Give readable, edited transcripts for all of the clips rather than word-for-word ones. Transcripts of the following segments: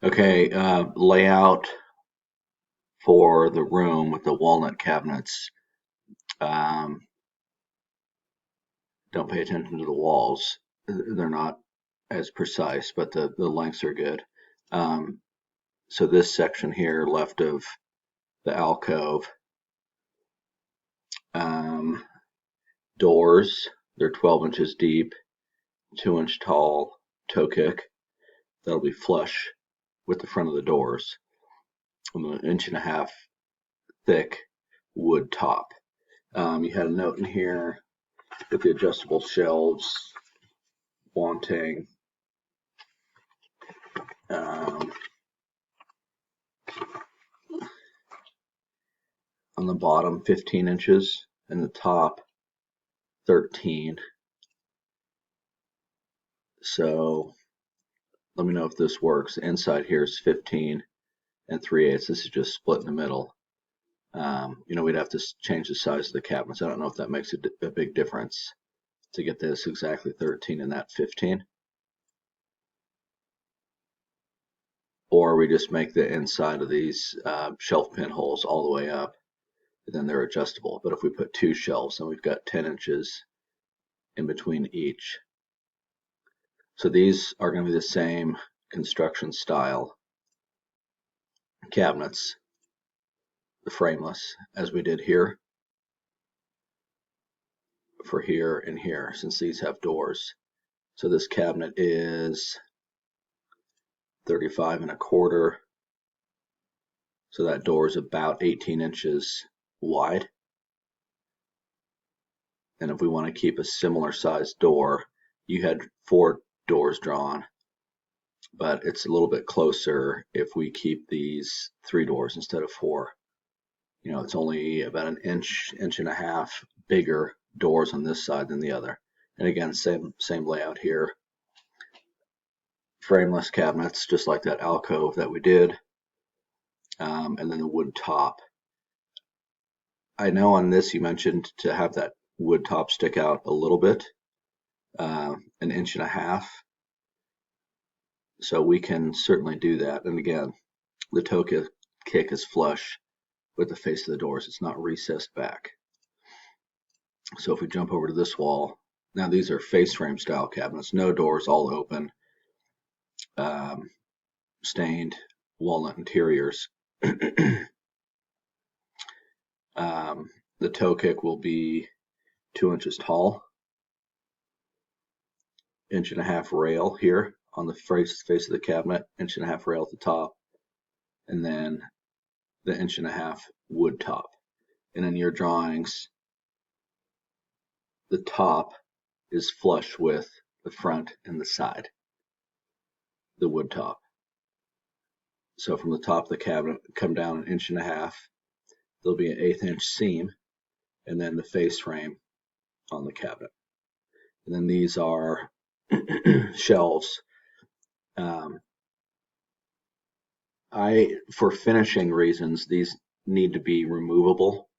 Okay, layout for the room with the walnut cabinets. Don't pay attention to the walls. They're not as precise, but the lengths are good. So this section here, left of the alcove, doors, they're 12 inches deep, 2-inch tall toe kick. That'll be flush with the front of the doors. And an 1.5-inch thick wood top. You had a note in here with the adjustable shelves wanting on the bottom 15 inches and the top 13. So let me know if this works. The inside here is 15 and 3/8. This is just split in the middle. We'd have to change the size of the cabinets. I don't know if that makes a big difference to get this exactly 13 and that 15. Or we just make the inside of these shelf pin holes all the way up, and then they're adjustable. But if we put 2 shelves, then we've got 10 inches in between each. So these are going to be the same construction style cabinets, the frameless, as we did here, for here and here, since these have doors. So this cabinet is 35 1/4. So that door is about 18 inches wide. And if we want to keep a similar sized door, you had 4 doors drawn, but it's a little bit closer if we keep these 3 doors instead of 4. It's only about an inch, 1.5 inches bigger doors on this side than the other. And again, same layout here. Frameless cabinets, just like that alcove that we did. And then the wood top. I know on this you mentioned to have that wood top stick out a little bit, 1.5 inches. So we can certainly do that. And again, the toe kick is flush with the face of the doors. It's not recessed back. So if we jump over to this wall, now these are face frame style cabinets, no doors, all open, stained walnut interiors. The toe kick will be 2 inches tall, 1.5 inch rail here on the face of the cabinet, 1.5 inch rail at the top, and then the 1.5 inch wood top. And in your drawings, the top is flush with the front and the side, the wood top. So from the top of the cabinet, come down 1.5 inches, there'll be an 1/8 inch seam, and then the face frame on the cabinet. And then these are shelves. For finishing reasons, these need to be removable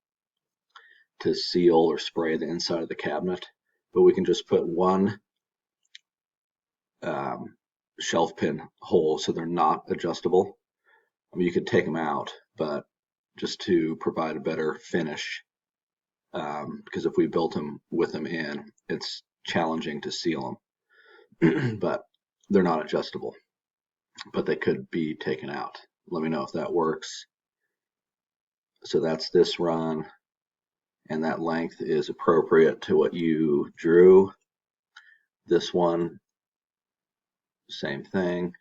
to seal or spray the inside of the cabinet, but we can just put one shelf pin hole so they're not adjustable. I mean, you could take them out, but just to provide a better finish, because if we built them with them in, it's challenging to seal them. But they're not adjustable, but they could be taken out. Let me know if that works. So that's this run, and that length is appropriate to what you drew. This one, same thing,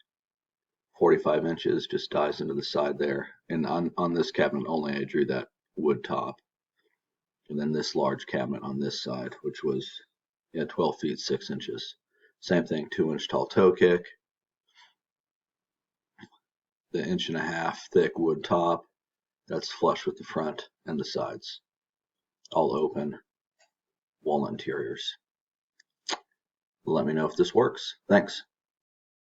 45 inches, just dives into the side there. And on this cabinet only, I drew that wood top. And then this large cabinet on this side, which was 12 feet 6 inches. Same thing, 2-inch tall toe kick. The 1.5 inch thick wood top, that's flush with the front and the sides. All open, walnut interiors. Let me know if this works. Thanks.